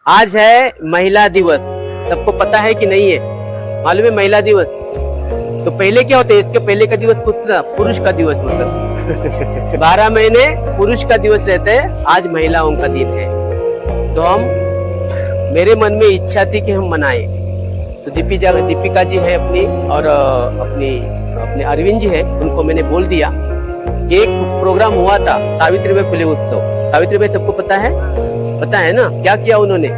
आज है महिला दिवस, सबको पता है कि नहीं है? मालूम है महिला दिवस? तो पहले क्या होता है, इसके पहले का दिवस कुछ था, पुरुष का दिवस मतलब 12 महीने पुरुष का दिवस रहता है, आज महिलाओं का दिन है। तो हम, मेरे मन में इच्छा थी कि हम मनाएं। तो दीपिका जी है अपनी, और अपने अरविंद जी है, उनको मैंने बोल दिया कि एक प्रोग्राम हुआ था सावित्रीबाई फुले उत्सव। सावित्रीबाई सबको पता है ना? क्या किया उन्होंने?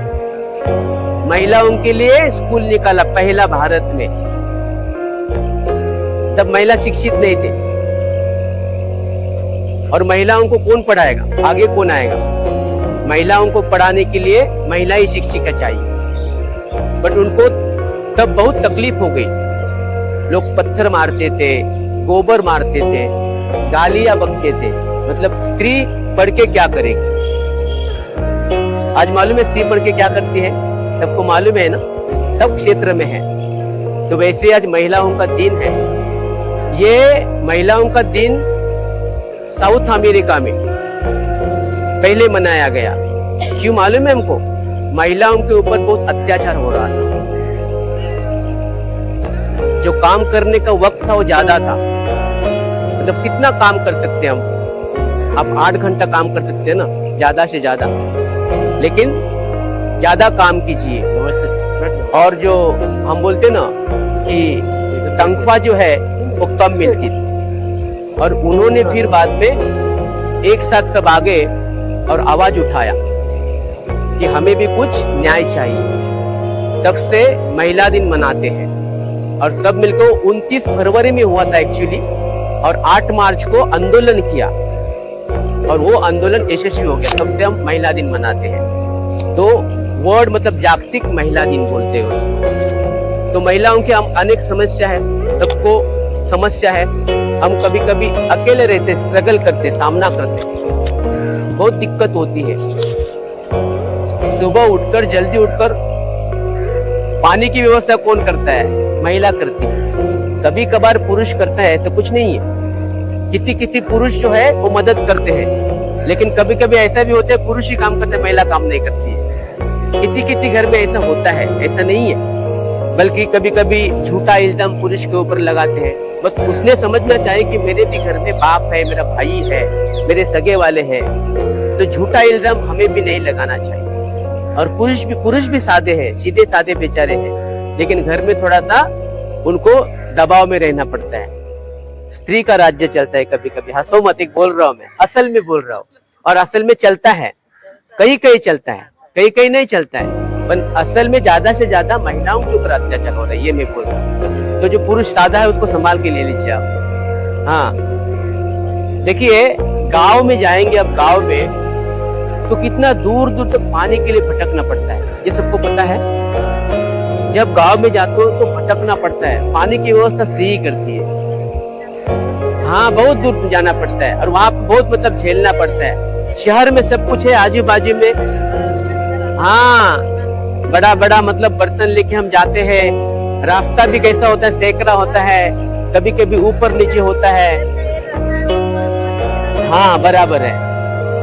महिलाओं के लिए स्कूल निकाला, पहला भारत में। तब महिला शिक्षित नहीं थे, और महिलाओं को कौन पढ़ाएगा? आगे कौन आएगा? महिलाओं को पढ़ाने के लिए महिला ही शिक्षिका चाहिए। बट उनको तब बहुत तकलीफ हो गई। लोग पत्थर मारते थे, गोबर मारते थे, गालियां बकते थे। मतलब स्त्री पढ़ के क्या करेगी? आज मालूम है स्त्री पढ़ के क्या करती है? सबको मालूम है ना, सब क्षेत्र में है। तो वैसे आज महिलाओं का दिन है। ये महिलाओं का दिन साउथ अमेरिका में पहले मनाया गया। क्यों मालूम है हमको? महिलाओं के ऊपर बहुत अत्याचार हो रहा था। जो काम करने का वक्त था वो ज्यादा था। मतलब कितना काम कर सकते हैं हम? आप 8 घंटा काम कर सकते हैं ना, ज्यादा से ज्यादा, लेकिन ज्यादा काम कीजिए। और जो हम बोलते ना कि तनख्वाह जो है वो कम मिलती थी। और उन्होंने फिर बाद में एक साथ सब आगे और आवाज उठाया कि हमें भी कुछ न्याय चाहिए। तब से महिला दिन मनाते हैं। और सब मिलकर 29 फरवरी में हुआ था एक्चुअली, और 8 मार्च को आंदोलन किया, और वो आंदोलन यशस्वी हो गया। तब से हम महिला दिन मनाते हैं। तो वर्ड मतलब जागतिक महिला दिन बोलते हैं उसको। तो महिलाओं के हम अनेक समस्या है, सबको समस्या है। हम कभी कभी अकेले रहते, स्ट्रगल करते, सामना करते, बहुत दिक्कत होती है। सुबह उठकर, जल्दी उठकर पानी की व्यवस्था कौन करता है? महिला करती है। कभी कभार पुरुष करता है, ऐसा कुछ नहीं है। किसी पुरुष जो है वो मदद करते हैं, लेकिन कभी कभी ऐसा भी होता है पुरुष ही काम करते हैं, महिला काम नहीं करती है। किसी घर में ऐसा होता है, ऐसा नहीं है। बल्कि कभी कभी झूठा इल्जाम पुरुष के ऊपर लगाते हैं। बस उसने समझना चाहिए कि मेरे भी घर में बाप है, मेरा भाई है, मेरे सगे वाले हैं। तो झूठा इल्जाम हमें भी नहीं लगाना चाहिए। और पुरुष भी सादे हैं, सीधे सादे बेचारे हैं, लेकिन घर में थोड़ा सा उनको दबाव में रहना पड़ता है। स्त्री का राज्य चलता है कभी कभी। हंसो मत, एक बोल रहा हूं मैं, असल में बोल रहा हूँ। और असल में चलता है, कहीं चलता है, कहीं नहीं चलता है। पर असल में ज्यादा से ज्यादा महिलाओं के ऊपर अत्याचार हो रहा है, ये मैं बोल रहा हूँ। तो जो पुरुष सादा है उसको संभाल के ले लीजिए आप। हाँ, देखिए गांव में जाएंगे, अब गांव में तो कितना दूर दूर तक पानी के लिए भटकना पड़ता है, ये सबको पता है। जब गांव में जाते हो तो भटकना पड़ता है, पानी की व्यवस्था स्त्री ही करती है। हाँ, बहुत दूर जाना पड़ता है, और वहां बहुत मतलब झेलना पड़ता है। शहर में सब कुछ है आजू बाजू में। हाँ, बड़ा बड़ा मतलब बर्तन लेके हम जाते हैं। रास्ता भी कैसा होता है, सेकरा होता है, कभी कभी ऊपर नीचे होता है। हाँ, बराबर है।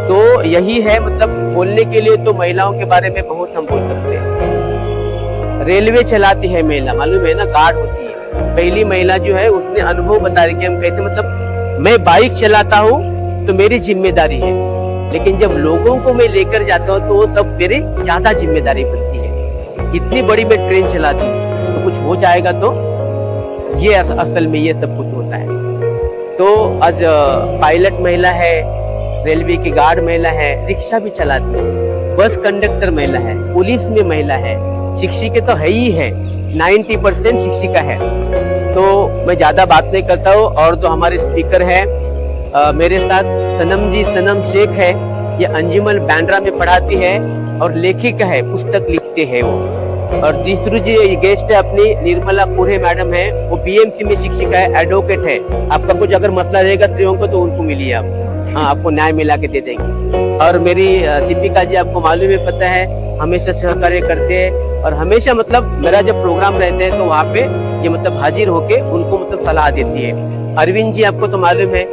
तो यही है, मतलब बोलने के लिए तो महिलाओं के बारे में बहुत हम बोल सकते हैं। रेलवे चलाती है महिला, मालूम है ना, गार्ड होती है। पहली महिला जो है उसने अनुभव बता रही कि हम कहते मतलब मैं बाइक चलाता हूँ तो मेरी जिम्मेदारी है, लेकिन जब लोगों को मैं लेकर जाता हूँ तो वो सब मेरी ज्यादा जिम्मेदारी बनती है। इतनी बड़ी मैं ट्रेन चलाती हूँ तो कुछ हो जाएगा तो ये असल में ये सब कुछ होता है। तो आज पायलट महिला है, रेलवे की गार्ड महिला है, रिक्शा भी चलाती है, बस कंडक्टर महिला है, पुलिस में महिला है, शिक्षिका तो है ही है, 90% शिक्षिका है। तो मैं ज्यादा बात नहीं करता हूँ। और तो हमारे स्पीकर है मेरे साथ सनम शेख है, ये अंजुमन बांद्रा में पढ़ाती है और लेखिका है, पुस्तक लिखते हैं वो। और तीसरी जी गेस्ट है अपनी निर्मला पुरे मैडम है, वो बीएमसी में शिक्षिका है, एडवोकेट है। आपका कुछ अगर मसला रहेगा स्त्रियों को तो उनको मिलिए आप, हाँ, आपको न्याय मिला के दे देंगे। और मेरी दीपिका जी, आपको मालूम है, पता है, हमेशा सहकार्य करते हैं। और हमेशा मतलब मेरा जब प्रोग्राम रहते हैं तो वहाँ पे ये मतलब हाजिर होके उनको मतलब सलाह देती है। अरविंद जी आपको तो मालूम है,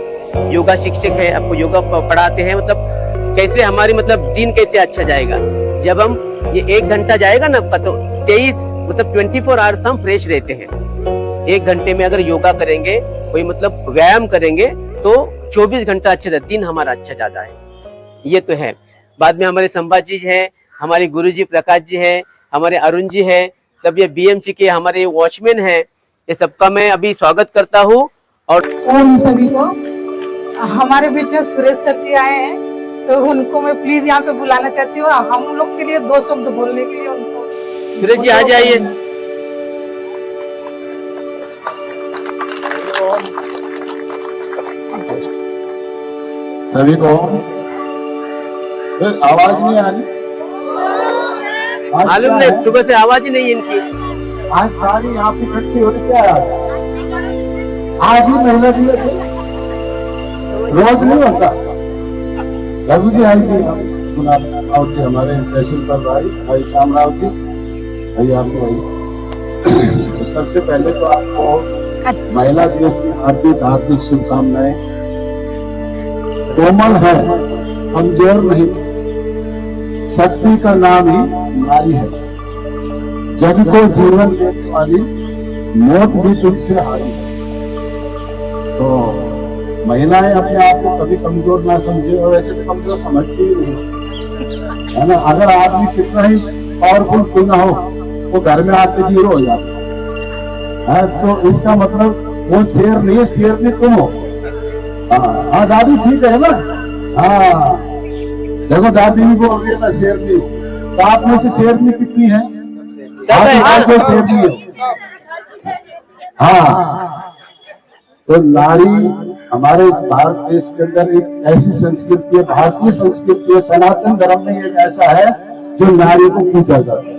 योगा शिक्षक है, आपको योगा पढ़ाते हैं। मतलब कैसे हमारी मतलब दिन कैसे अच्छा जाएगा, जब हम ये 1 घंटा जाएगा ना आपका, तो 23 मतलब 24 आवर्स हम फ्रेश रहते हैं। 1 घंटे में अगर योगा करेंगे, कोई मतलब व्यायाम करेंगे, तो 24 घंटा अच्छा जाता है, दिन हमारा अच्छा जाता है। ये तो है। बाद में हमारे संभाजी जी हैं, हमारे गुरुजी प्रकाश जी हैं, हमारे अरुण जी हैं, सब ये बीएमसी के हमारे वॉचमैन हैं। ये सबका मैं अभी स्वागत करता हूँ। और उन सभी को, हमारे बीच में सुरेश सर जी आए हैं, तो उनको मैं प्लीज यहाँ पे बुलाना चाहती हूँ। हम लोग के लिए 2 शब्द बोलने के लिए उनको। सुरेश जी आ जाइए। सभी को आवाज नहीं आ रही, मालूम नहीं, सुबह से आवाज ही नहीं है इनकी। आज सारी यहाँ पे इकट्ठी हो रही, क्या आज ही महिला दिवस है, रोज नहीं होता। रघु जी आएंगे, राव जी हमारे तहसीलदार भाई श्याम राव जी, भाई आपके भाई। तो सबसे पहले तो आपको महिला दिवस की हार्दिक शुभकामनाएं। कोमल है, कमजोर नहीं, शक्ति का नाम ही नारी है। जग को जीवन देने वाली मौत भी तुझसे हारी है। तो महिलाएं अपने आप को कभी कमजोर ना समझे, और वैसे तो कमजोर समझती ही नहीं है ना। अगर आदमी कितना ही पावरफुल क्यों ना हो, वो घर में आके जीरो हो जाता है। तो इसका मतलब वो शेर नहीं है, शेर नहीं तुम हो। हाँ दादी ठीक है ना। हाँ देखो दादी भी बोल रही है ना शेर नहीं। तो आप में से शेर नहीं कितनी है? शेर नहीं है। हाँ तो नारी हमारे इस भारत देश के अंदर एक ऐसी संस्कृति है, भारतीय संस्कृति है, सनातन धर्म में एक ऐसा है जो नारी को पूजा जाता है।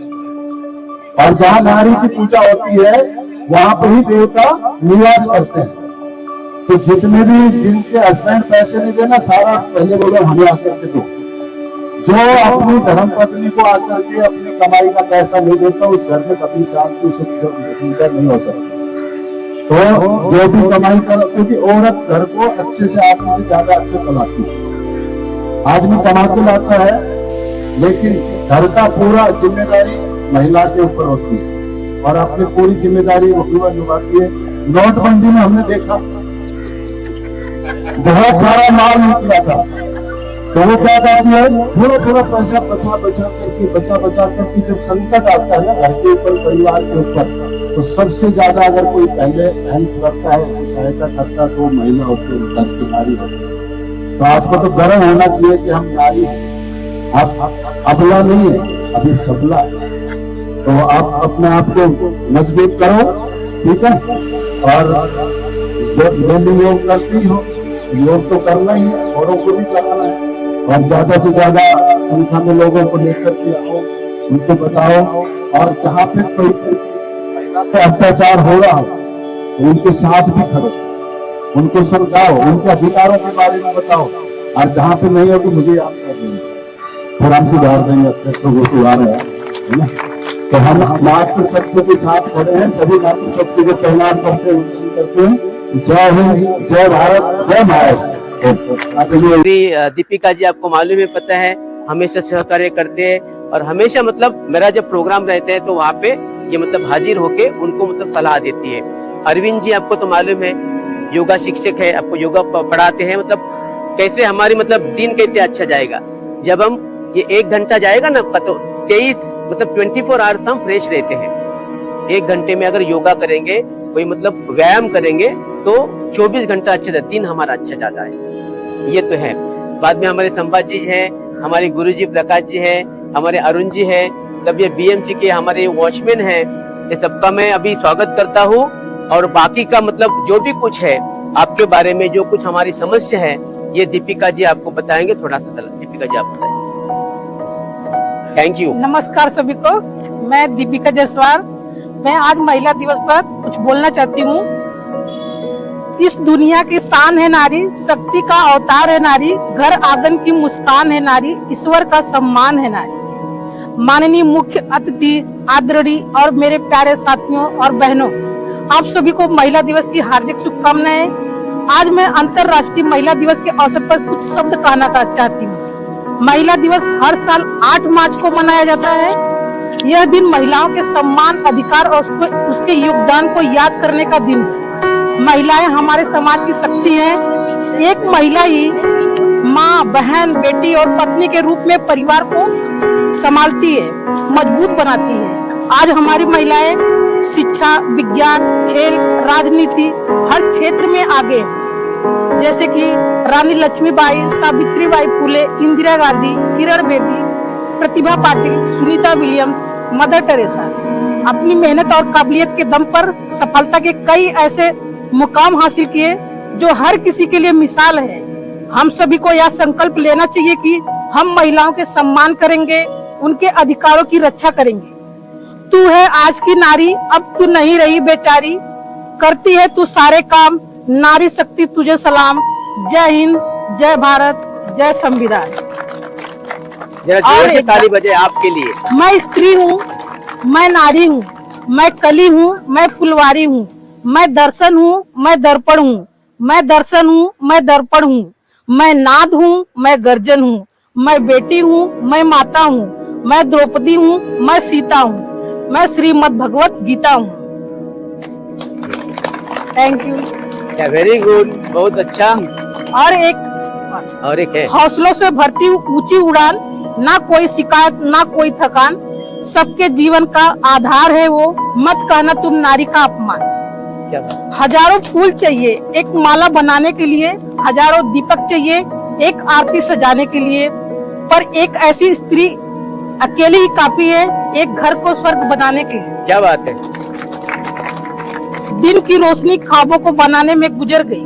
और जहाँ नारी की पूजा होती है वहां पर ही देवता निवास करते हैं। तो जितने भी जिनके हस्बैंड पैसे नहीं देना, सारा पहले बोलो हमें आकर के दो। जो अपनी धर्म पत्नी को आकर के अपनी कमाई का पैसा नहीं देता, उस घर में कभी शांति सुंदर नहीं हो सकती। तो जो भी कमाई कर, क्योंकि औरत घर को अच्छे से आदमी से ज्यादा अच्छे कमाती है। आदमी कमा के लाता है, लेकिन घर का पूरा जिम्मेदारी महिला के ऊपर होती है, और अपनी पूरी जिम्मेदारी वो निभाती है। नोटबंदी में हमने देखा बहुत सारा माल निकला था, तो वो क्या करती है, थोड़ा थोड़ा पैसा बचा करके जब संकट आता है ना घर के ऊपर, परिवार के ऊपर, तो सबसे ज्यादा अगर कोई पहले हेल्प करता है, सहायता करता है, तो महिला होती है, घर की नारी होती है। तो आपको तो गर्व होना चाहिए कि हम नारी हैं। आप अबला नहीं है, अभी सबला है। तो आप अपने आप को मजबूत करो, ठीक है। और जब योग करती हो, योग तो करना ही है, औरों को भी कराना है। और ज्यादा से ज्यादा संख्या में लोगों को लेकर के आओ, उनको बताओ। और जहाँ पे कोई अत्याचार हो रहा हो, उनके साथ भी खड़ो, उनको समझाओ, उनके अधिकारों के बारे में बताओ। और जहाँ पे नहीं हो तो मुझे याद कर देंगे, फिर हम सुधार देंगे, अच्छे से वो सुधार है ना। तो हम मातृशक्ति के साथ खड़े हैं, सभी मातृशक्ति को प्रणाम करते हैं। जय हिंद, जय भारत, जय महाराष्ट्र। दीपिका जी आपको मालूम है, पता है, हमेशा सहकार्य करते हैं, और हमेशा मतलब मेरा जब प्रोग्राम रहते हैं तो वहाँ पे ये मतलब हाजिर होके उनको मतलब सलाह देती है। अरविंद जी आपको तो मालूम है, योगा शिक्षक है, आपको योगा पढ़ाते हैं। मतलब कैसे हमारी मतलब दिन कैसे अच्छा जाएगा, जब हम ये 1 घंटा जाएगा ना आपका, तो 23 मतलब 24 आवर्स हम फ्रेश रहते हैं। 1 घंटे में अगर योगा करेंगे, कोई मतलब व्यायाम करेंगे, तो 24 घंटा अच्छा जाता है, दिन हमारा अच्छा जाता है। ये तो है। बाद में हमारे संभाजी जी हैं, हमारे गुरुजी प्रकाश जी हैं, हमारे अरुण जी हैं, सब ये बीएमसी के हमारे वॉचमैन हैं। ये सबका मैं अभी स्वागत करता हूँ। और बाकी का मतलब जो भी कुछ है आपके बारे में, जो कुछ हमारी समस्या है, ये दीपिका जी आपको बताएंगे। थोड़ा सा दीपिका जी आप बताएं। Thank you. नमस्कार सभी को, मैं दीपिका जायसवाल। मैं आज महिला दिवस पर कुछ बोलना चाहती हूँ। इस दुनिया की शान है नारी, शक्ति का अवतार है नारी, घर आंगन की मुस्कान है नारी, ईश्वर का सम्मान है नारी। माननीय मुख्य अतिथि, आदरणीय और मेरे प्यारे साथियों और बहनों, आप सभी को महिला दिवस की हार्दिक शुभकामनाएं। आज मैं अंतर्राष्ट्रीय महिला दिवस के अवसर पर कुछ शब्द कहना चाहती हूँ। महिला दिवस हर साल 8 मार्च को मनाया जाता है। यह दिन महिलाओं के सम्मान, अधिकार और उसके योगदान को याद करने का दिन है। महिलाएं हमारे समाज की शक्ति हैं। एक महिला ही माँ, बहन, बेटी और पत्नी के रूप में परिवार को संभालती है, मजबूत बनाती है। आज हमारी महिलाएं शिक्षा, विज्ञान, खेल, राजनीति हर क्षेत्र में आगे हैं। जैसे कि Rani Lakshmibai, Savitribai Phule, Indira Gandhi, Kiran Bedi, Pratibha Patil, Sunita Williams, Mother Teresa अपनी मेहनत और काबिलियत के दम पर सफलता के कई ऐसे मुकाम हासिल किए जो हर किसी के लिए मिसाल है। हम सभी को यह संकल्प लेना चाहिए कि हम महिलाओं के सम्मान करेंगे, उनके अधिकारों की रक्षा करेंगे। तू है आज की नारी, अब तू नहीं रही बेचारी, करती है तू सारे काम, नारी शक्ति तुझे सलाम। जय हिंद, जय भारत, जय संविधान। जरा जोर से ताली बजे आपके लिए। मैं स्त्री हूँ, मैं नारी हूँ, मैं कली हूँ, मैं फुलवारी हूँ, मैं दर्शन हूँ, मैं दर्पण हूँ, मैं दर्शन हूँ, मैं दर्पण हूँ, मैं नाद हूँ, मैं गर्जन हूँ, मैं बेटी हूँ, मैं माता हूँ, मैं द्रौपदी हूँ, मैं सीता हूँ, मैं श्रीमद् भगवत गीता हूँ। Thank you. वेरी गुड, बहुत अच्छा। और एक है हौसलों से भरती ऊंची उड़ान, ना कोई शिकायत, ना कोई थकान, सबके जीवन का आधार है वो, मत कहना तुम नारी का अपमान। क्या बात? हजारों फूल चाहिए एक माला बनाने के लिए, हजारों दीपक चाहिए एक आरती सजाने के लिए, पर एक ऐसी स्त्री अकेली ही काफी है एक घर को स्वर्ग बनाने के लिए। क्या बात है? दिन की रोशनी ख्वाबों को बनाने में गुजर गई,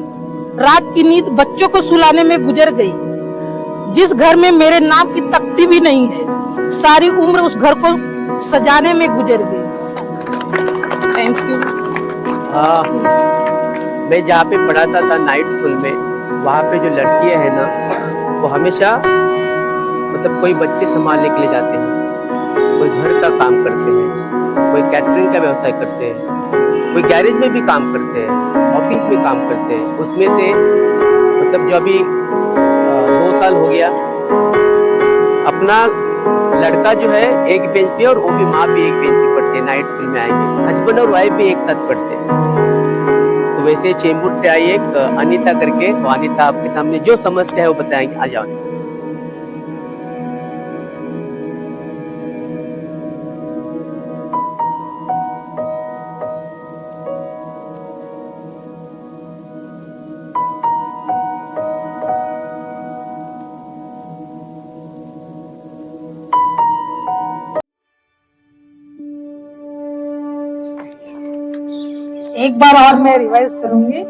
रात की नींद बच्चों को सुलाने में गुजर गई। जिस घर में मेरे नाम की तख्ती भी नहीं है, सारी उम्र उस घर को सजाने में गुजर गई। Thank you. हाँ, मैं जहाँ पे पढ़ाता था नाइट स्कूल में, वहाँ पे जो लड़कियाँ हैं ना, वो हमेशा मतलब कोई बच्चे संभालने के लिए जाते हैं, कोई घर का काम करते हैं, कोई कैटरिंग का व्यवसाय करते हैं, कोई गैरेज में भी काम करते हैं, ऑफिस में काम करते हैं। उसमें से मतलब जो अभी 2 साल हो गया, अपना लड़का जो है एक बेंच पे और वो भी माँ भी एक बेंच पे पढ़ते हैं, नाइट स्कूल में आएंगे, हस्बैंड और वाइफ भी एक साथ पढ़ते हैं। तो वैसे चेंबूर से आई एक अनीता करके, वो अनीता आपके सामने जो समस्या है वो बताएंगे। आ जाओ। एक बार और मैं रिवाइज करूंगी।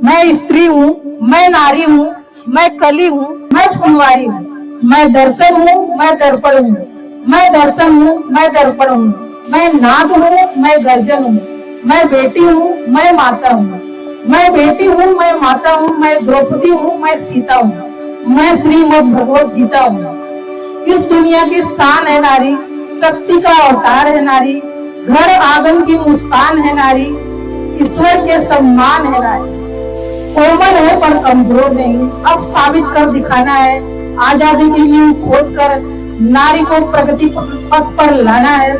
मैं स्त्री हूँ, मैं नारी हूँ, मैं कली हूँ, मैं फुलवारी हूँ, मैं दर्शन हूँ, मैं दर्पण हूँ, मैं दर्शन हूँ, मैं दर्पण हूँ, मैं नाद हूँ, मैं गर्जन हूँ, मैं बेटी हूँ, मैं माता हूँ, मैं बेटी हूँ, मैं माता हूँ, मैं द्रौपदी हूँ, मैं सीता हूँ, मैं श्रीमद् भगवत गीता हूँ। इस दुनिया की शान है नारी, शक्ति का अवतार है नारी, घर आंगन की मुस्कान है नारी, ईश्वर के सम्मान है नारी। कोमल है पर कमजोर नहीं, अब साबित कर दिखाना है, आजादी की नींव खोदकर नारी को प्रगति पथ पर लाना है।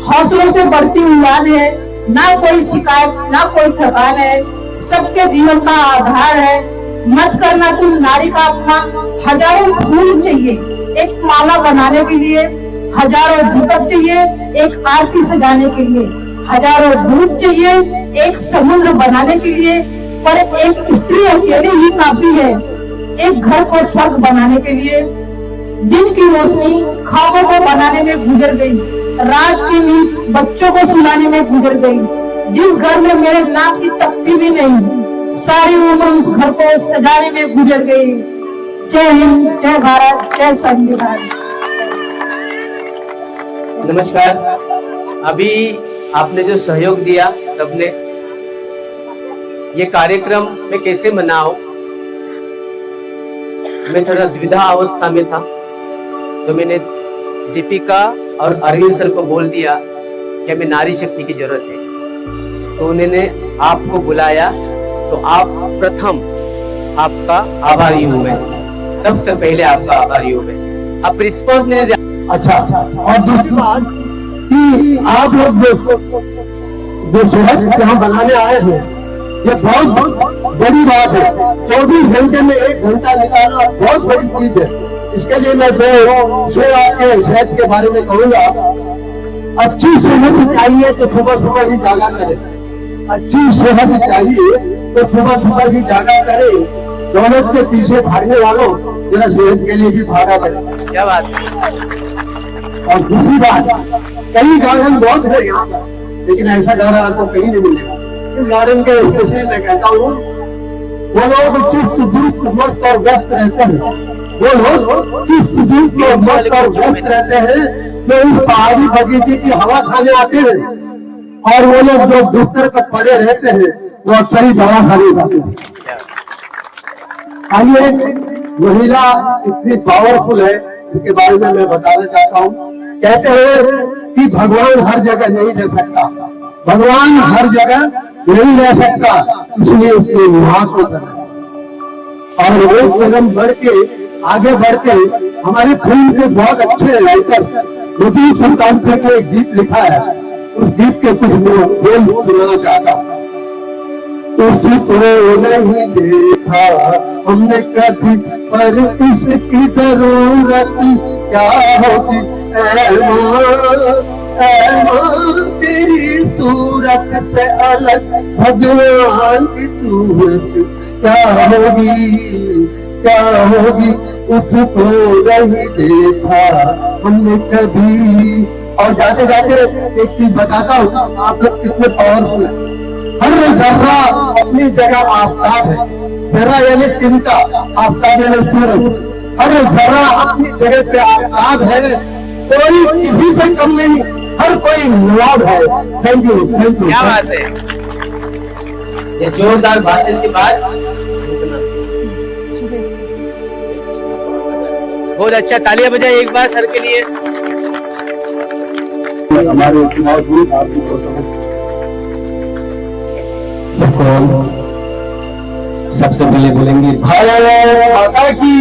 हौसलों से बढ़ती उड़ान है, ना कोई शिकायत, ना कोई थकान है, सबके जीवन का आधार है। मत करना तुम नारी का अपमान। हजारों फूल चाहिए एक माला बनाने के लिए, हजारों दीपक चाहिए एक आरती सजाने के लिए, हजारों दूध चाहिए एक समुद्र बनाने के लिए, पर एक स्त्री अकेली ही काफी है एक घर को स्वर्ग बनाने के लिए। दिन की रोशनी ख्वाबों को बनाने में गुजर गई, रात की नींद बच्चों को सुलाने में गुजर गई। जिस घर में मेरे नाम की तख्ती भी नहीं, सारी उम्र उस घर को सजाने में गुजर गई। जय हिंद, जय भारत, जय संविधान। नमस्कार। अभी आपने जो सहयोग दिया सबने, ये कार्यक्रम में कैसे मनाओ, मैं थोड़ा द्विधा अवस्था में था, तो मैंने दीपिका और अरविंद सर को बोल दिया कि हमें नारी शक्ति की जरूरत है। तो उन्होंने आपको बुलाया, तो आप प्रथम आपका आभारी हूं मैं, सबसे पहले आपका आभारी हूं मैं। आप रिस्पॉन्स नहीं दे। अच्छा, और दूसरी बात कि आप लोग जो शहर यहाँ बनाने आए हैं, ये बहुत बड़ी बात है। 24 घंटे में 1 घंटा निकालना बहुत बड़ी चीज है। इसके लिए मैं दो शहर के बारे में कहूंगा। अच्छी सेहत चाहिए तो सुबह सुबह ही जागा करें। अच्छी सेहत चाहिए तो सुबह सुबह ही जागा करें। दौलत के पीछे भागने वालों जरा सेहत के लिए भी भागा करें। क्या बात है। और दूसरी बात, कई गार्डन बहुत है यहाँ पर, लेकिन ऐसा गार्डन आपको कहीं नहीं मिलेगा। इस गार्डन के स्पेशली मैं कहता हूँ, वो लोग चुस्त दुरुस्त मस्त और व्यस्त रहते हैं। वो लोग चुस्त दुरुस्त और मस्त और व्यस्त रहते हैं जो इस पहाड़ी बगीचे की हवा खाने आते हैं, और वो लोग जो बिस्तर पर पड़े रहते हैं वो अक्सर ही दवा खाने जाते हैं। आइए, महिला इतनी पावरफुल है, इसके बारे में मैं बताना चाहता हूँ। कहते हैं कि भगवान हर जगह नहीं रह सकता, भगवान हर जगह नहीं रह सकता, इसलिए उसके विवाह को करना और एक कदम बढ़ के आगे बढ़ के हमारे फिल्म के बहुत अच्छे राइटर मोदी सुल्तानपुर के एक गीत लिखा है, उस गीत के कुछ बोल सुनाना चाहता हूँ। उसको नहीं देखा हमने कभी, पर इसकी जरूरत क्या होगी ऐ मां, तेरी सूरत से अलग भगवान की सूरत क्या होगी उसको नहीं देखा हमने कभी। और जाते जाते एक चीज बताता हूँ, आप लोग कितने पावरफुल है। हर जर्रा अपनी जगह आफताब है। जर्रा यानी चिंता, आफताब यानी सूरज। हर जर्रा अपनी जगह पे आफताब है, कोई किसी से कम नहीं, हर कोई नवाब है। Thank you, thank you. क्या बात है, ये जोरदार भाषण के बाद बहुत अच्छा। तालियां बजाए एक बार सर के लिए। हमारे मौजूद सबको सबसे पहले बोलेंगे भारत माता की,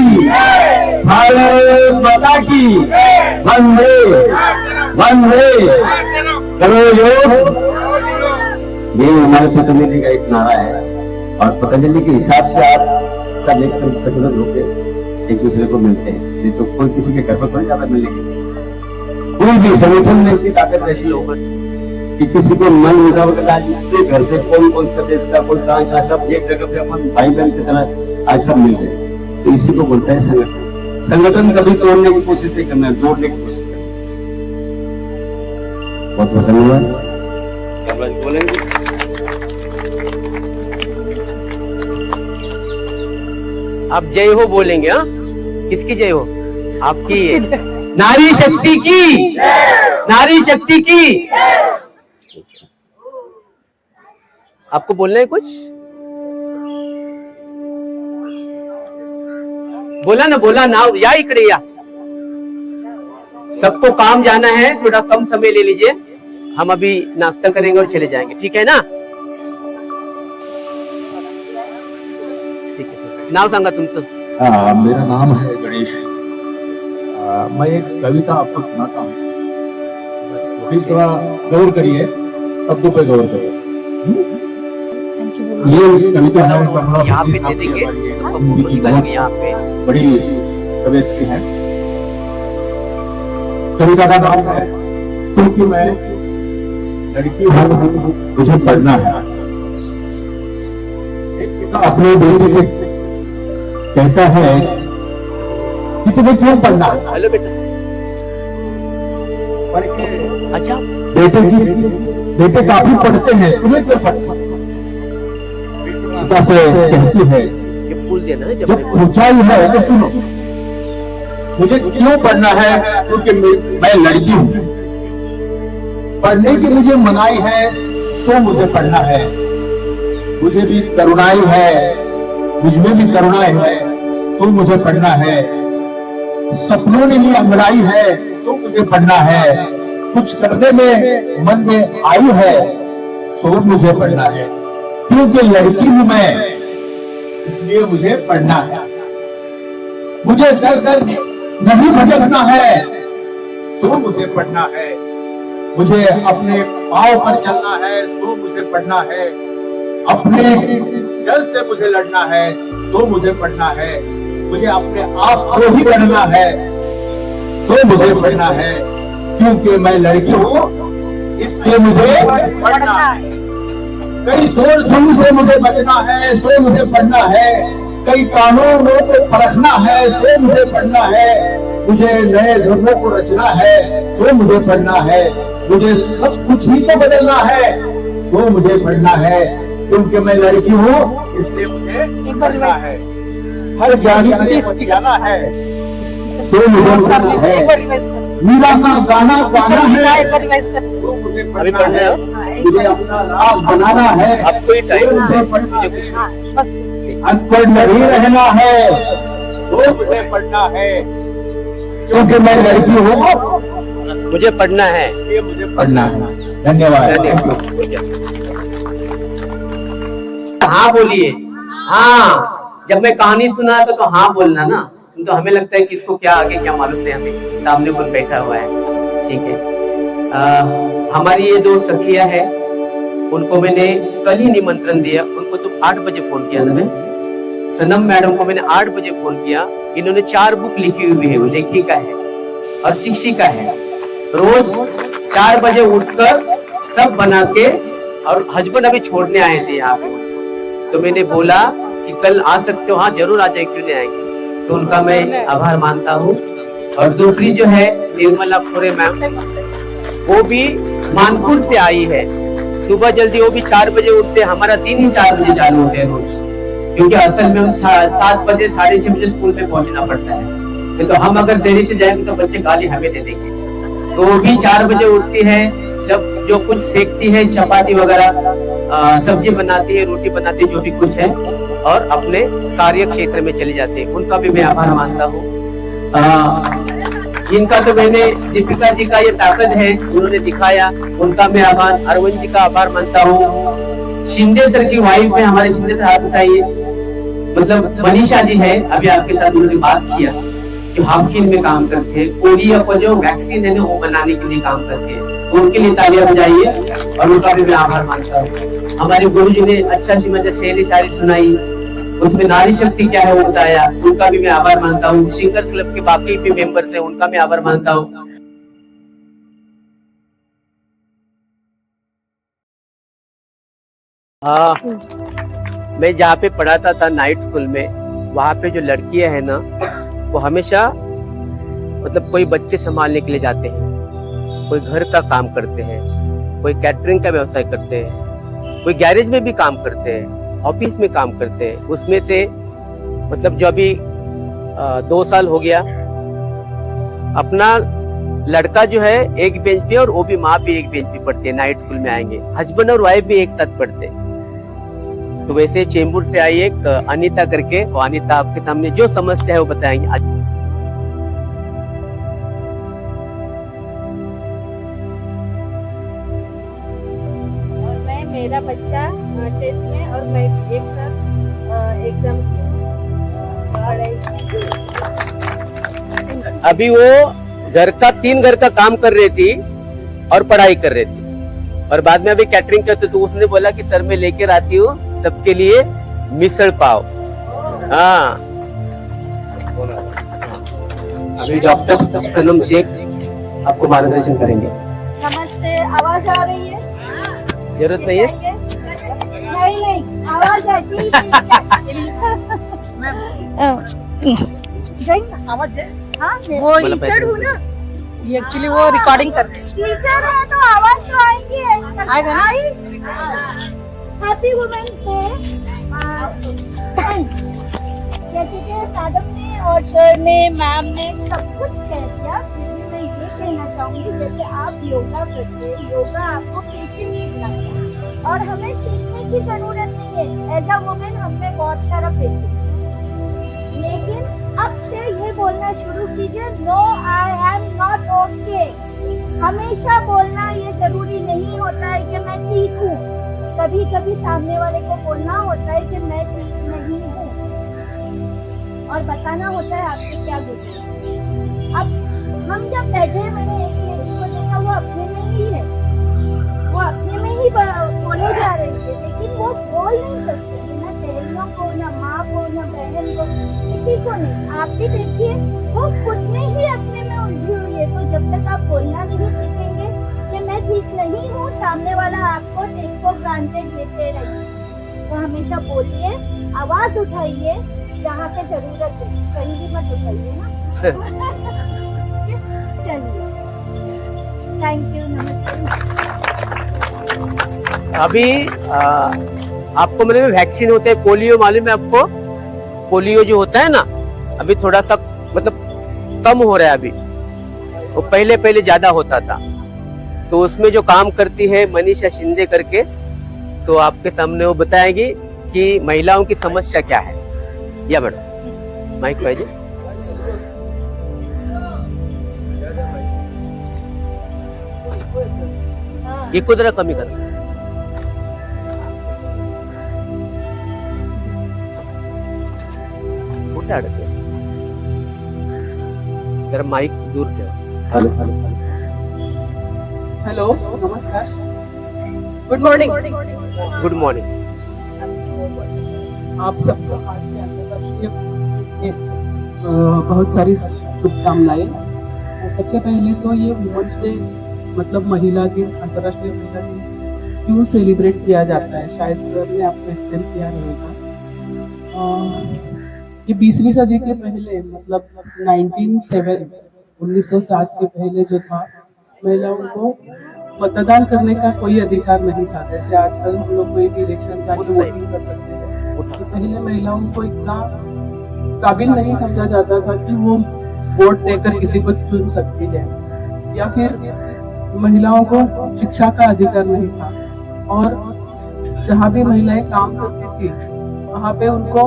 भारत माता की, वंदे वंदे करो योग। ये हमारे पतंजलि का एक नारा है, और पतंजलि के हिसाब से आप सब एक संगठन होकर एक दूसरे को मिलते हैं, नहीं तो कोई किसी के घर पर थोड़ी ज्यादा मिलेगी। कोई भी संगठन में इतनी ताकत ऐसी होगी कि किसी को मन मुताबिक आज घर से कौन सा देश का कोई कहाँ सब एक जगह पे अपन भाई बहन की तरह आज सब मिल गए, तो इसी को बोलता है संगठन। संगठन कभी तोड़ने की कोशिश नहीं करना, जोड़ने की कोशिश करना। बहुत बहुत धन्यवाद। बोलेंगे आप जय हो बोलेंगे। हाँ, किसकी जय हो? आपकी। नारी शक्ति की, नारी शक्ति की। आपको बोलना है कुछ? बोला ना या इकडे या। सबको काम जाना है, थोड़ा कम समय ले लीजिए, हम अभी नाश्ता करेंगे और चले जाएंगे, ठीक है ना? ठीक है, नाव सांगा तुमचं। मेरा नाम है गणेश। मैं एक कविता आपको सुनाता हूँ, थोड़ा गौर करिए, शब्दों पे गौर करिए। ये कविता है, यहाँ पे दे देंगे, यहाँ पे बड़ी कविता की है। कविता का नाम है क्योंकि मैं लड़की हूँ मुझे पढ़ना है। एक पिता अपने बेटे से कहता है कि तुम्हें क्यों पढ़ना है? हेलो बेटा। अच्छा, बेटे काफी पढ़ते हैं, तुम्हें क्यों पढ़ना? पिता से कहती है ये फूल देना है। जो ऊंचाई है तो सुनो, मुझे क्यों पढ़ना है? क्योंकि मैं लड़की हूँ, पढ़ने की मुझे मनाही है, सो मुझे पढ़ना है। मुझे भी करुणाई है, मुझमें भी करुणाई है, सो मुझे पढ़ना है। सपनों ने भी अंगड़ाई है, सो मुझे पढ़ना है। कुछ करने में मन में आई है, सो मुझे पढ़ना है। क्योंकि लड़की हूं मैं, इसलिए मुझे पढ़ना है। मुझे दर दर नहीं भटकना है सो मुझे पढ़ना है, मुझे अपने पांव पर चलना है सो मुझे पढ़ना है, अपने डर से मुझे लड़ना है सो मुझे पढ़ना है, मुझे अपने आप को ही पढ़ना है सो मुझे पढ़ना है, क्योंकि मैं लड़की हूँ इसलिए मुझे पढ़ना है। कई जोर जुल्म से मुझे बचना है सो मुझे पढ़ना है, कई कानूनों को परखना है सो मुझे पढ़ना है, मुझे नए धर्मों को रचना है सो मुझे पढ़ना है, मुझे सब कुछ ही तो बदलना है सो मुझे पढ़ना है, क्योंकि मैं लड़की हूँ इसलिए मुझे पढ़ना है। हर ज्ञानी से जाना है सो मुझे पढ़ना है, मीरा का गाना गाना है तो मुझे अभी पढ़ना पढ़ना है, है? मुझे अपना राज बनाना है आपको ही टाइम तो मुझे पढ़ना मुझे है, कुछ अनपढ़ नहीं रहना है तो मुझे पढ़ना है, क्योंकि मैं लड़की हूँ मुझे पढ़ना है। इसलिए मुझे पढ़ना है। धन्यवाद। हाँ बोलिए। हाँ, जब मैं कहानी सुना तो हाँ बोलना ना, तो हमें लगता है कि इसको क्या आगे क्या मालूम नहीं, हमें सामने कोई बैठा हुआ है। ठीक है, हमारी ये दो सखियां है, उनको मैंने कल ही निमंत्रण दिया, उनको तो 8 बजे फोन किया था मैं। सनम मैडम को मैंने 8 बजे फोन किया। इन्होंने 4 बुक लिखी हुई है, वो लेखिका है और शिक्षिका है। रोज 4 बजे उठकर सब बना के, और हस्बैंड अभी छोड़ने आए थे यहाँ पे, तो मैंने बोला कि कल आ सकते हो? हाँ जरूर आ जाए, क्यों नहीं आएंगे। तो उनका मैं आभार मानता हूँ। और दूसरी जो है निर्मला खोरे मैम, वो भी मानपुर से आई है। सुबह जल्दी वो भी 4 बजे उठते, हमारा दिन ही 4 बजे चालू होते हैं रोज, क्योंकि असल में हम 7 बजे 6:30 बजे स्कूल में पहुंचना पड़ता है। तो हम अगर देरी से जाएंगे तो बच्चे गाली हमें दे देंगे। तो वो भी 4 बजे उठती है, सब जो कुछ सेकती है, चपाती वगैरह, सब्जी बनाती है, रोटी बनाती है, जो भी कुछ है, और अपने कार्य क्षेत्र में चले जाते हैं। उनका भी मैं आभार मानता हूँ। इनका तो मैंने, दीपिका जी का ये ताकत है, उन्होंने दिखाया, उनका मैं आभार, अरविंद जी का आभार मानता हूँ। शिंदे सर की वाइफ है हमारे, शिंदे सर हाथ उठाइए, मतलब मनीषा जी है, अभी आपके साथ उन्होंने बात किया, जो हाफकिन में काम करते हैं, कोरिया को जो वैक्सीन है ना वो बनाने के लिए काम करते हैं, तो उनके लिए तालियां बजाइए, और उनका भी मैं आभार मानता हूँ। हमारे गुरु जी ने अच्छा सी मुझे शेरी शायरी सुनाई, उसमें नारी शक्ति क्या है वो बताया, उनका भी मैं आभार मानता हूँ। सिंगर क्लब के बाकी भी मेंबर्स हैं, उनका मैं आभार मानता हूँ। मैं जहाँ पे पढ़ाता था नाइट स्कूल में, वहाँ पे जो लड़कियां हैं ना, वो हमेशा मतलब कोई बच्चे संभालने के लिए जाते हैं, कोई घर का काम करते हैं, कोई कैटरिंग का व्यवसाय करते हैं, कोई गैरेज में भी काम करते हैं, ऑफिस में काम करते हैं। उसमें से मतलब जो अभी 2 साल हो गया, अपना लड़का जो है एक बेंच पे, और वो भी माँ भी एक बेंच पे पढ़ते हैं, नाइट स्कूल में आएंगे, हस्बैंड और वाइफ भी एक साथ पढ़ते हैं। तो वैसे चेंबूर से आई एक अनीता करके, वो अनीता आपके सामने जो समस्या है वो बताएंगे। और मैं, मेरा बच्चा 10th में, और मैं एक साथ एग्जाम अभी वो तीन घर का काम कर रही थी और पढ़ाई कर रही थी, और बाद में अभी कैटरिंग करते, तो उसने बोला कि सर मैं लेकर आती हूँ सबके लिए मिसल पाव। हाँ, अभी डॉक्टर सनम शेख आपको मार्गदर्शन करेंगे। नमस्ते, आवाज आ रही है? जरूरत नहीं है? नहीं, आवाज आती आवाज है? हाँ, वो टीचर हूँ ना, ये एक्चुअली वो रिकॉर्डिंग कर रहे हैं। टीचर है तो आवाज तो आएंगी। आएगा ना? Happy women day. जैसे कि मैडम ने और सर ने, मैम ने सब कुछ कह दिया, फिर भी मैं ये कहना चाहूंगी, जैसे आप योगा करते हैं, योगा आपको पेशेंस बनाता है, और हमें सीखने की जरूरत नहीं है। एज अ वुमेन हमें बहुत सारा पेशेंस, लेकिन अब से ये बोलना शुरू कीजिए, no I am not okay. हमेशा बोलना ये जरूरी नहीं होता है कि मैं ठीक हूँ, कभी कभी सामने वाले को बोलना होता है कि मैं ठीक नहीं हूँ, और बताना होता है आपसे क्या गुजरा। अब हम जब बैठे, मैंने एक लेडी को देखा, वो अपने में ही है, वो अपने में ही बोले जा रही है, लेकिन वो बोल नहीं सकते, ना सहेलियों को, ना माँ को, ना बहन को, किसी को नहीं। आप भी देखिए, वो खुद में ही अपने में उलझी हुई है। तो जब तक आप बोलना नहीं सीखेंगे कि मैं ठीक नहीं हूँ, सामने वाला आपको टेक फॉर ग्रांटेड लेते रहेगा। तो हमेशा बोलिए, आवाज उठाइए जहाँ पे जरूरत है, कहीं भी मत उठाइए ना। चलिए, थैंक यू, नमस्ते। अभी आपको मतलब वैक्सीन होते हैं, पोलियो मालूम है आपको? पोलियो जो होता है ना, अभी थोड़ा सा मतलब कम हो रहा है अभी, वो पहले पहले ज्यादा होता था। तो उसमें जो काम करती है मनीषा शिंदे करके, तो आपके सामने वो बताएगी कि महिलाओं की समस्या क्या है। या मैडम माइक पाहिजे। इको जरा कमी कर। कुठे अडकले? जरा माइक दूर ठेवा। हेलो, नमस्कार, गुड मॉर्निंग। Good morning. आप सब आज के अंतर्राष्ट्रीय पुरुष बहुत सारी शुभकामनाएं। सबसे पहले तो ये वुमेन्स डे मतलब महिला दिन, अंतर्राष्ट्रीय महिला दिन क्यों सेलिब्रेट किया जाता है, शायद सर ने आपको एक्सप्लेन किया रहेगा। ये 20वीं सदी के पहले मतलब 1907 के पहले जो था, महिलाओं को मतदान करने का कोई अधिकार नहीं था। जैसे आजकल हम लोग कोई भी इलेक्शन जाके वोटिंग कर सकते हैं, तो पहले महिलाओं को इतना काबिल नहीं समझा जाता था कि वो वोट देकर किसी को चुन सकती है, या फिर महिलाओं को शिक्षा का अधिकार नहीं था। और जहाँ भी महिलाएं काम करती थी वहाँ पे उनको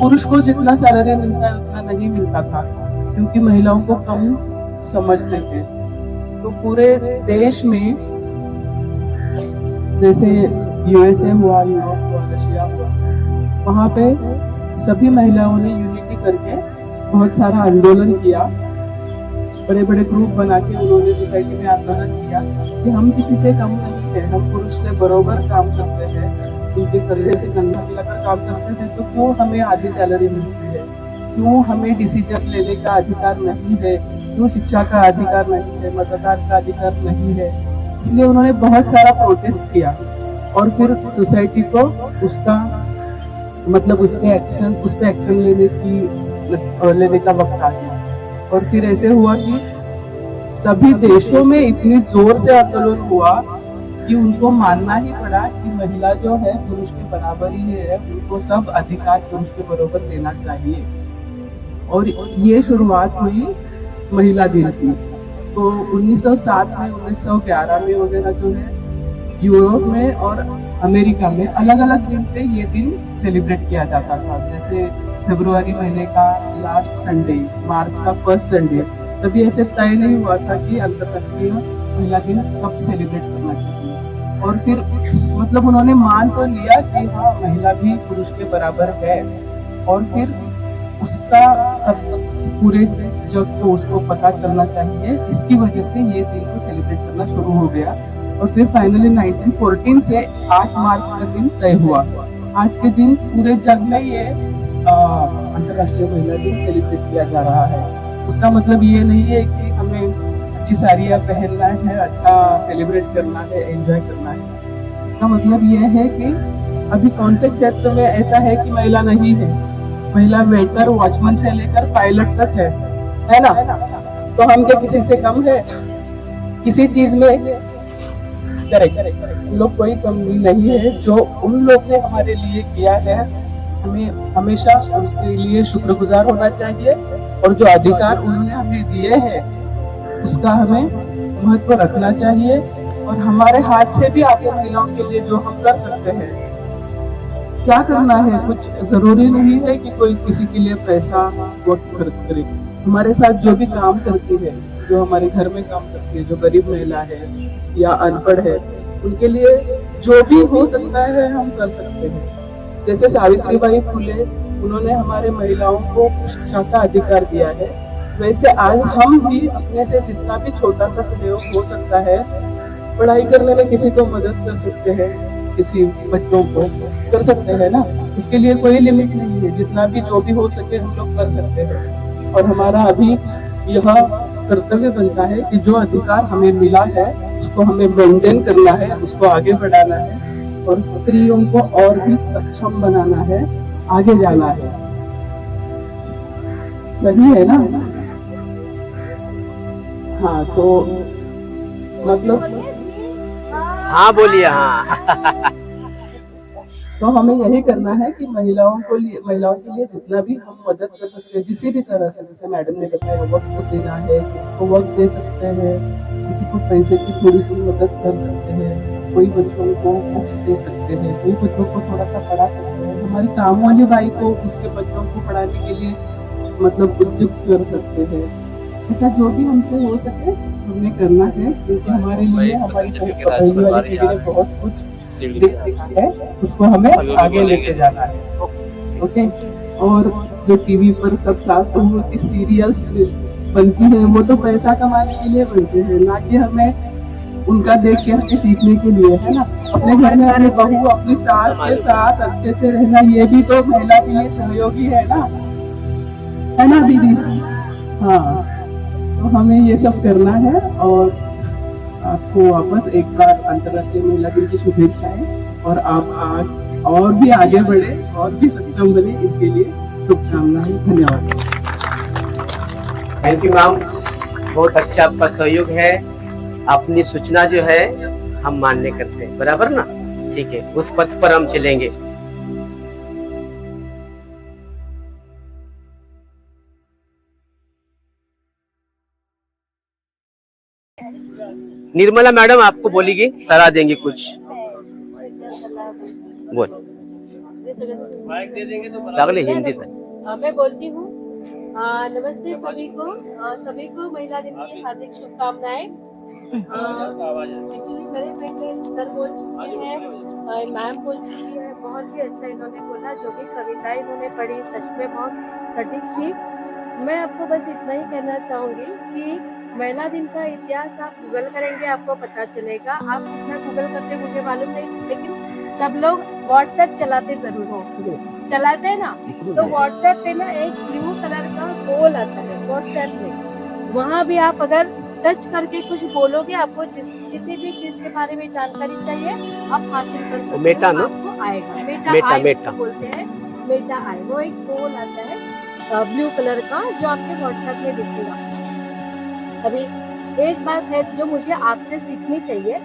पुरुष को जितना सैलरी मिलता है उतना नहीं मिलता था, क्योंकि महिलाओं को कम समझते थे। तो पूरे देश में जैसे यूएसए हुआ, यूरोप हुआ, रशिया हुआ, वहाँ पे सभी महिलाओं ने यूनिटी करके बहुत सारा आंदोलन किया। बड़े बड़े ग्रुप बना के उन्होंने सोसाइटी में आंदोलन किया कि हम किसी से कम नहीं है, हम पुरुष से बराबर काम करते हैं, उनके कंधे से कंधा मिलाकर काम करते हैं, तो क्यों हमें आधी सैलरी मिलती है, क्यों हमें डिसीजन लेने का अधिकार नहीं है, क्यों शिक्षा का अधिकार नहीं है, मतदान का अधिकार नहीं है। इसलिए उन्होंने बहुत सारा प्रोटेस्ट किया और फिर सोसाइटी को उसका मतलब उस पे एक्शन लेने का वक्त आ गया। और फिर ऐसे हुआ कि सभी देशों में इतनी जोर से आंदोलन हुआ कि उनको मानना ही पड़ा कि महिला जो है पुरुष के बराबर ही है, उनको सब अधिकार पुरुष के बराबर देना चाहिए। और ये शुरुआत हुई महिला दिन की। तो 1907 में, 1911 में वगैरह जो है यूरोप में और अमेरिका में अलग अलग दिन पे ये दिन सेलिब्रेट किया जाता था। जैसे फरवरी महीने का लास्ट संडे, मार्च का फर्स्ट संडे, तभी ऐसे तय नहीं हुआ था कि अंतर्राष्ट्रीय महिला दिन कब सेलिब्रेट करना चाहिए। और फिर मतलब उन्होंने मान तो लिया कि हाँ महिला भी पुरुष के बराबर है, और फिर उसका सब पूरे जग को उसको पता चलना चाहिए। इसकी वजह से ये दिन को सेलिब्रेट करना शुरू हो गया। और फिर फाइनली 1914 से 8 मार्च का दिन तय हुआ। आज के दिन पूरे जग में ये अंतर्राष्ट्रीय महिला दिन सेलिब्रेट किया जा रहा है। उसका मतलब ये नहीं है कि हमें अच्छी साड़ियाँ पहनना है, अच्छा सेलिब्रेट करना है, एंजॉय करना है। उसका मतलब ये है कि अभी कौन से क्षेत्र में ऐसा है कि महिला नहीं है। महिला वेटर, वॉचमैन से लेकर पायलट तक है ना। तो हम क्या किसी से कम है किसी चीज में? करेक्ट, लोग कोई कमी नहीं है। जो उन लोग ने हमारे लिए किया है, हमें हमेशा उसके लिए शुक्रगुजार होना चाहिए, और जो अधिकार उन्होंने हमें दिए हैं उसका हमें महत्व रखना चाहिए। और हमारे हाथ से भी आगे महिलाओं के लिए जो हम कर सकते हैं, क्या करना है, कुछ जरूरी नहीं है कि कोई किसी के लिए पैसा वक्त खर्च करे। हमारे साथ जो भी काम करती है, जो हमारे घर में काम करती है, जो गरीब महिला है या अनपढ़ है, उनके लिए जो भी हो सकता है हम कर सकते हैं। जैसे सावित्रीबाई फुले, उन्होंने हमारे महिलाओं को शिक्षा का अधिकार दिया है, वैसे आज हम भी अपने से जितना भी छोटा सा सहयोग हो सकता है, पढ़ाई करने में किसी को मदद कर सकते हैं, किसी बच्चों को कर सकते हैं ना, उसके लिए कोई लिमिट नहीं है। जितना भी जो भी हो सके हम लोग कर सकते हैं। और हमारा अभी यह कर्तव्य बनता है कि जो अधिकार हमें मिला है उसको हमें मेंटेन करना है, उसको आगे बढ़ाना है और स्त्रियों को और भी सक्षम बनाना है, आगे जाना है। सही है ना? हाँ, तो मतलब बोलिए जी। हाँ बोलिए। हाँ तो हमें यही करना है कि महिलाओं के लिए जितना भी हम मदद कर सकते हैं, किसी भी तरह से, जैसे मैडम ने बताया वक्त देना है, किसी को वक्त दे सकते हैं, किसी को पैसे की थोड़ी सी मदद कर सकते हैं, कोई बच्चों को बुक्स दे सकते हैं, कोई बच्चों को थोड़ा सा पढ़ा सकते हैं, हमारी काम वाली बाई को उसके बच्चों को पढ़ाने के लिए मतलब उद्युक्त कर सकते हैं। ऐसा जो भी हमसे हो सके हमने करना है, क्योंकि हमारे लिए हमारी पहली वाली पीढ़ी ने बहुत कुछ देख रखी है, उसको हमें आगे लेके जाना है। ओके। और जो टीवी पर सब सास बहू की सीरियल्स बनती है वो तो पैसा कमाने के लिए बनते हैं, ना कि हमें उनका देख के हमें सीखने के लिए, है ना। अपने घर में अपने बहू अपनी सास के साथ अच्छे से रहना, ये भी तो महिला के लिए सहयोगी है ना दीदी? हाँ, तो हमें ये सब करना है। और आपको वापस एक बार अंतर्राष्ट्रीय महिला दिन की शुभेच्छाएं, और आप आज और भी आगे बढ़े और भी सक्षम बने, इसके लिए शुभकामनाएं। धन्यवाद। थैंक यू मैम, बहुत अच्छा आपका सहयोग है। अपनी सूचना जो है हम मान्य करते हैं, बराबर ना? ठीक है, उस पथ पर हम चलेंगे। निर्मला मैडम आपको बोलेगी, सलाह देंगी कुछ, बोल। अगले हिंदी में मैं बोलती हूँ। नमस्ते सभी को महिला दिन की हार्दिक शुभकामनाएं। एक्चुअली मेरे बेटे सर बोल चुकी है, मैम बोल चुकी है, बहुत ही अच्छा इन्होंने बोला। जो भी कविताएं इन्होंने पढ़ी सच में बहुत सटीक थी। मैं आपको बस इतना ही कहना चाहूंगी कि महिला दिन का इतिहास आप गूगल करेंगे आपको पता चलेगा। आप कितना गूगल करते मुझे मालूम नहीं, लेकिन सब लोग व्हाट्सएप चलाते जरूर हो, चलाते हैं ना। तो व्हाट्सएप पे ना एक ब्लू कलर का गोल आता है व्हाट्सएप में, वहाँ भी आप अगर टच करके कुछ बोलोगे, आपको किसी भी चीज के बारे में जानकारी चाहिए आप हासिल कर सकते हो। मेटा ना, आपको आएगा, मेटा बोलते हैं, मेटा आई। वो एक गोल आता है ब्लू कलर का जो आपके व्हाट्सएप में दिखेगा। अभी एक बात है जो मुझे आपसे सीखनी चाहिए,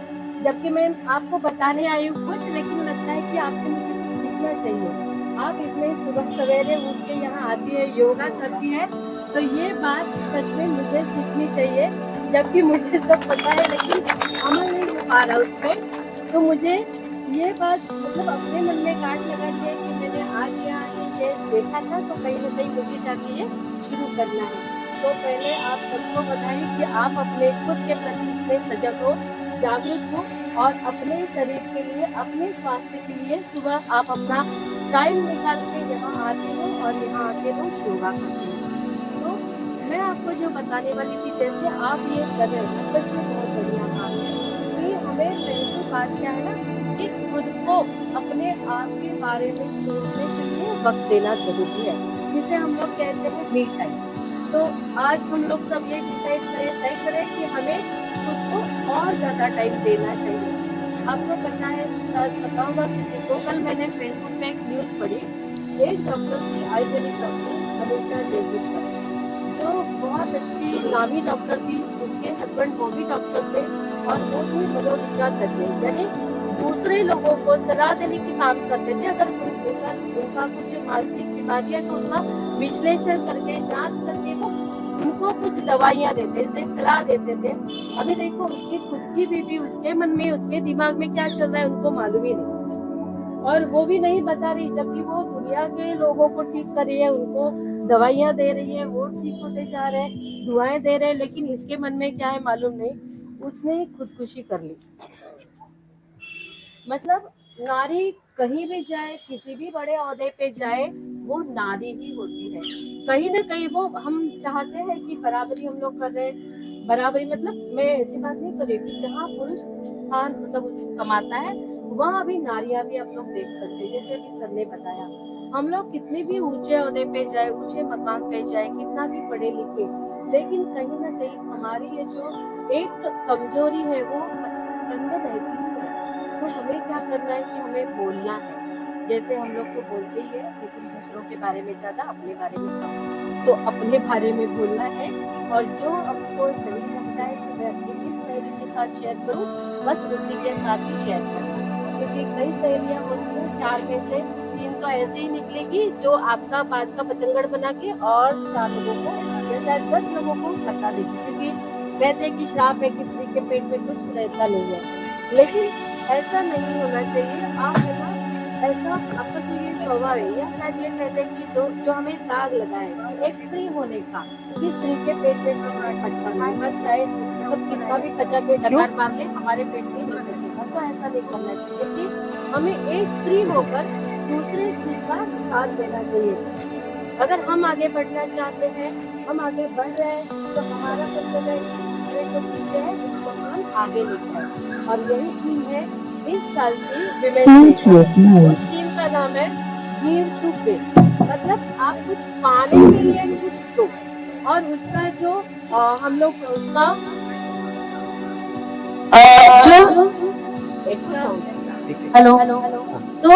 जबकि मैं आपको बताने आई हूँ कुछ, लेकिन लगता है कि आपसे मुझे कुछ सीखना चाहिए। आप इतने सुबह सवेरे उठ के यहाँ आती है, योगा करती है, तो ये बात सच में मुझे सीखनी चाहिए, जबकि मुझे सब पता है लेकिन अमल नहीं हो पा रहा उस पर। तो मुझे ये बात मतलब अपने मन में गांठ लगा के कि मैंने आज यहाँ ये देखा था, तो कहीं ना कहीं मुझे जाके ये शुरू करना है। तो पहले आप सबको बधाई कि आप अपने खुद के प्रति इतने सजग हो, जागरूक हो, और अपने शरीर के लिए, अपने स्वास्थ्य के लिए सुबह आप अपना टाइम निकाल के यहाँ आते हो और यहाँ आके रोज योगा करते हो। तो मैं आपको जो बताने वाली थी, जैसे आप ये कर रहे हैं, सच में बहुत बढ़िया काम है कि हमें पहली बात क्या है ना, कि खुद को अपने आप के बारे में सोचने के लिए वक्त देना जरूरी है, जिसे हम लोग कहते हैं मी टाइम। तो आज हम लोग सब ये डिसाइड तय करें कि हमें खुद को और ज्यादा टाइम देना चाहिए। आपको पता है, पता होगा किसी को, कल मैंने फेसबुक में एक न्यूज पढ़ी, एक डॉक्टर थी, आयुर्वेदिक डॉक्टर हमेशा देवगुप्ता, जो बहुत अच्छी नामी डॉक्टर थी। उसके हस्बैंड वो भी डॉक्टर थे और वो भी मनोविज्ञान तज्ञ, यानी दूसरे लोगों को सलाह देने की काम करते थे। अगर उनका कुछ मानसिक बीमारी है तो उसका विश्लेषण करके, जांच करके वो उनको कुछ दवाइयाँ देते थे, सलाह देते थे। अभी देखो उसकी खुद की बीवी, उसके मन में, उसके दिमाग में क्या चल रहा है उनको मालूम ही नहीं, और वो भी नहीं बता रही, जबकि वो दुनिया के लोगों को ठीक कर रही है, उनको दवाइयाँ दे रही है, वो ठीक होते जा रहे हैं, दुआएं दे रहे हैं, लेकिन इसके मन में क्या है मालूम नहीं। उसने खुदकुशी कर ली। मतलब नारी कहीं भी जाए, किसी भी बड़े ओहदे पे जाए, वो नारी ही होती है। है। कहीं ना कहीं वो हम चाहते हैं कि बराबरी हम लोग कर रहे हैं, बराबरी मतलब मैं ऐसी बात नहीं कर रही कि जहाँ पुरुष स्थान मतलब कमाता है वहाँ भी नारियां भी आप लोग देख सकते हैं। जैसे अभी सर ने बताया, हम लोग कितने भी ऊंचे ओहदे पे जाए, ऊंचे मकान पे जाए, कितना भी पढ़े लिखे, लेकिन कहीं ना कहीं हमारी ये जो एक कमजोरी है वो अंदर रहती है। तो हमें क्या करना है कि हमें बोलना है। जैसे हम लोग तो बोलते ही है, लेकिन दूसरों के बारे में ज्यादा, अपने बारे में कम। तो अपने बारे में बोलना है, और जो आपको सही लगता है कि मैं अपनी किस सहेली के साथ शेयर करूं, बस उसी के साथ ही शेयर करना। क्योंकि कई सहेलियां होती हैं, 4 में से 3 तो ऐसे ही निकलेगी जो आपका बात का पतंगड़ बना के और 4 लोगों को या शायद 10 लोगों को बता देगी। क्योंकि कहते हैं कि श्राप है कि स्त्री के पेट में कुछ रहता नहीं है, लेकिन ऐसा नहीं होना चाहिए। आप है ना, ऐसा आपका जो ये स्वभाव है, या शायद ये कहते हैं कि जो हमें दाग लगा है एक स्त्री होने का, कि स्त्री के पेट में चाहे मतलब कितना भी खचा के डकार मार ले, हमारे पेट में नहीं बचेगा। तो ऐसा नहीं करना चाहिए कि हमें एक स्त्री होकर दूसरे स्त्री का साथ देना चाहिए। अगर हम आगे बढ़ना चाहते हैं, हम आगे बढ़ रहे हैं, तो हमारा कर्तव्य है कि दूसरे जो पीछे है उनको हम आगे लेकर आए। और यही थीम है इस साल की विमेंस डे। उस थीम का नाम है गिव टू गिव, मतलब आप कुछ पाने के लिए कुछ दो। और उसका जो हम लोग उसका हेलो तो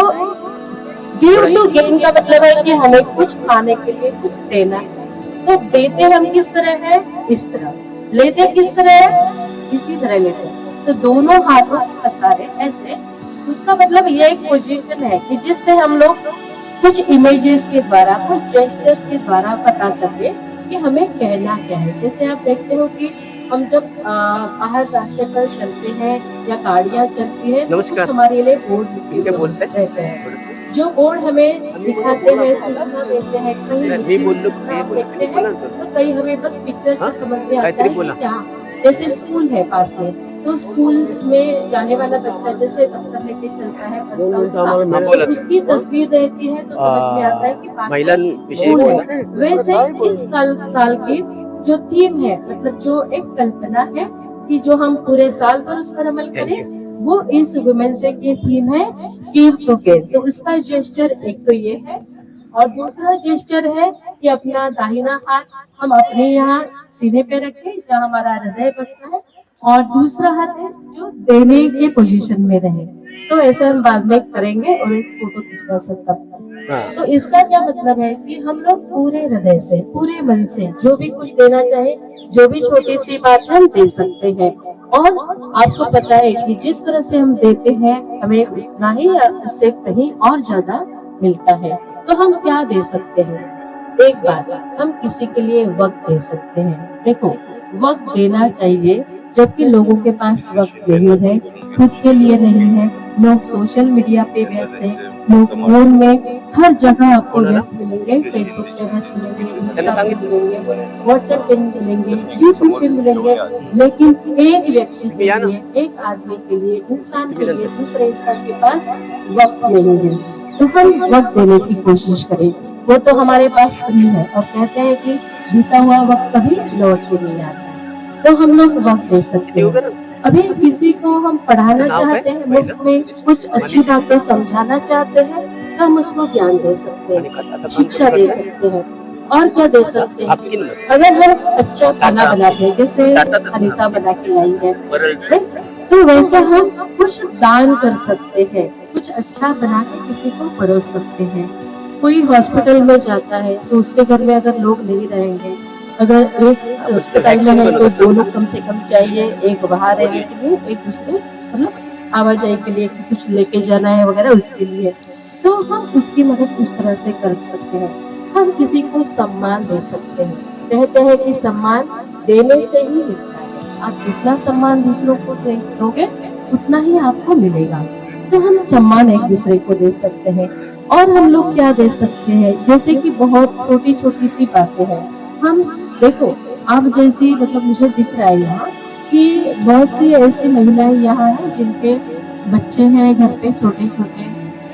गिव टू गेन का मतलब है कि हमें कुछ पाने के लिए कुछ देना है। तो देते हम किस तरह है, इस तरह। लेते किस तरह है, इसी तरह लेते। तो दोनों हाथों को पसारे ऐसे, उसका मतलब ये एक पोजीशन है कि जिससे हम लोग कुछ इमेजेस के द्वारा, कुछ जेस्चर के द्वारा बता सके कि हमें कहना क्या है। जैसे आप देखते हो कि हम जब बाहर रास्ते पर चलते हैं या गाड़ियां चलती है, तो कुछ हमारे लिए बोर्ड लिखे रहते हैं, जो बोर्ड हमें दिखाते हैं, सूचना देते हैं। कहीं देखते हैं तो कहीं हमें बस पिक्चर से समझ में आता है कि क्या। जैसे स्कूल है पास में, तो स्कूल में जाने वाला बच्चा जैसे दफ्तर लेके चलता है, तो उसकी तस्वीर रहती है, तो समझ में आता है कि पास में स्कूल है। वैसे इस साल की जो थीम है, मतलब जो एक कल्पना है कि जो हम पूरे साल पर उस पर अमल करें, वो इस वुमेन्स डे की थीम है गिव टू गिव। तो उसका जेस्चर एक तो ये है, और दूसरा जेस्चर है कि अपना दाहिना हाथ हम अपने यहाँ सीने पे रखें जहाँ हमारा हृदय बसता है, और दूसरा हाथ है जो देने के पोजीशन में रहे। तो ऐसा हम बाद में करेंगे और एक फोटो खींचना सकता है। तो इसका क्या मतलब है कि हम लोग पूरे हृदय से, पूरे मन से जो भी कुछ देना चाहे, जो भी छोटी सी बात हम दे सकते हैं। और आपको पता है कि जिस तरह से हम देते हैं, हमें उतना ही उससे कहीं और ज्यादा मिलता है। तो हम क्या दे सकते हैं? एक बात, हम किसी के लिए वक्त दे सकते हैं। देखो, वक्त देना चाहिए, जबकि लोगों के पास वक्त नहीं है, खुद के लिए नहीं है। लोग सोशल मीडिया पे व्यस्त है, लोग फोन में हर जगह आपको व्यस्त मिलेंगे। फेसबुक पे व्यस्त मिलेंगे, इंस्टा पे मिलेंगे, व्हाट्सएप पे मिलेंगे, यूट्यूब पे मिलेंगे, लेकिन एक व्यक्ति के लिए, एक आदमी के लिए, इंसान के लिए, दूसरे इंसान के पास वक्त नहीं है। तो हम वक्त देने की कोशिश करें। वो तो हमारे पास फ्री है, और कहते हैं कि बीता हुआ वक्त कभी लौट के नहीं आता है। तो हम लोग वक्त दे सकते हैं। अभी किसी को हम पढ़ाना चाहते हैं, मुफ्त में कुछ अच्छी बातें समझाना चाहते हैं, तो हम उसको ज्ञान दे सकते हैं, शिक्षा दे सकते हैं। और क्या दे सकते हैं? अगर हम अच्छा खाना बनाते हैं, जैसे अनीता बना के लाई है, तो वैसा हम कुछ दान कर सकते हैं, कुछ अच्छा बना के किसी को परोस सकते हैं। कोई हॉस्पिटल में जाता है तो उसके घर में अगर लोग नहीं रहेंगे, अगर एक अस्पताल में है तो 2 लोग कम से कम चाहिए, एक बाहर रहने के लिए, एक दूसरे मतलब आवाजाही के लिए, कुछ लेके जाना है वगैरह उसके लिए, तो हम उसकी मदद उस तरह से कर सकते हैं। हम किसी को सम्मान दे सकते हैं। कहते हैं कि सम्मान देने से ही मिलता है। आप जितना सम्मान दूसरों को दोगे उतना ही आपको मिलेगा। तो हम सम्मान एक दूसरे को दे सकते हैं। और हम लोग क्या दे सकते हैं? जैसे कि बहुत छोटी छोटी सी बातें हैं। हम देखो, आप जैसी मतलब मुझे दिख रहा है यहाँ कि बहुत सी ऐसी महिलाएं यहाँ हैं जिनके बच्चे हैं घर पे छोटे छोटे,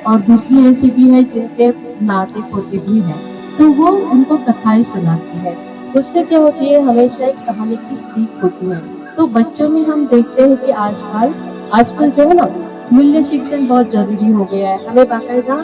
और दूसरी ऐसी भी है जिनके नाते पोते भी हैं। तो वो उनको कथाएं सुनाती है। उससे क्या होती है, हमेशा एक कहानी की सीख होती है। तो बच्चों में हम देखते हैं कि आजकल जो है ना, मूल्य शिक्षण बहुत जरूरी हो गया है। हमें बाकायदा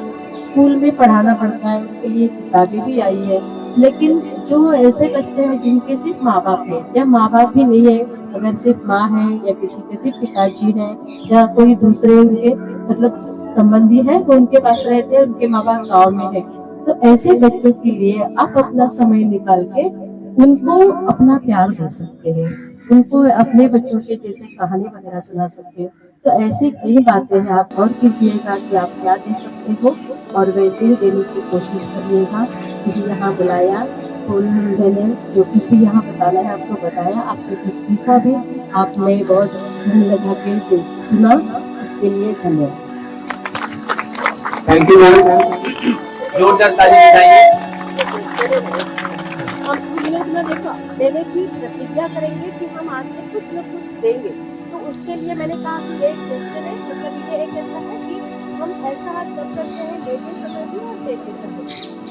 स्कूल में पढ़ाना पड़ता है, उनके लिए किताबें भी आई है। लेकिन जो ऐसे बच्चे हैं जिनके सिर्फ माँ बाप है या माँ बाप भी नहीं है, अगर सिर्फ माँ है या किसी के सिर्फ पिताजी है या कोई दूसरे उनके मतलब संबंधी है तो उनके पास रहते हैं, उनके माँ बाप गाँव में है, तो ऐसे बच्चों के लिए आप अपना समय निकाल के उनको अपना प्यार दे सकते हो, उनको अपने बच्चों के जैसे कहानी वगैरह सुना सकते हो। तो ऐसी कई बातें हैं, आप और कीजिएगा कि आप क्या दे सकते हो और वैसे ही देने की कोशिश करिएगा। मुझे यहाँ बुलाया तो मैंने जो कुछ भी यहाँ बताना है आपको बताया, आपसे कुछ सीखा भी, आपने बहुत मन लगा के सुना, इसके लिए धन्यवाद। Thank you ma'am. जोरदार ताली बजाइए। हम योजना देखो देने की प्रतिज्ञा करेंगे कि हम आज से कुछ न कुछ देंगे। तो उसके लिए मैंने कहा कि ये एक क्वेश्चन है, मतलब ये एक ऐसा है कि हम ऐसा हाथ कब करते हैं, लेते समय भी और देते समय।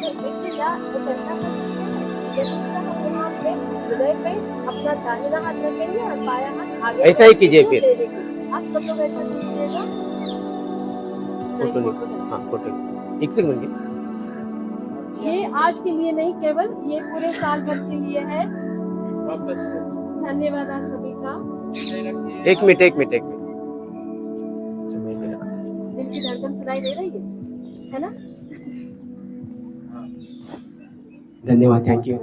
तो एक या एक ऐसा कर सकते हैं, जैसे हम यहाँ पे हृदय पे अपना दाहिना हाथ रखेंगे और बायां हाथ आगे, ऐसा ही कीजिए फिर। आप सब लोग ऐसा कीजिएगा। हाँ, फोटो एक मिनट। ये आज के लिए नहीं, केवल ये पूरे साल भर के लिए है। धन्यवाद आप सभी का। एक मिनट। दिल की धड़कन सुनाई दे रही है ना? धन्यवाद, थैंक यू।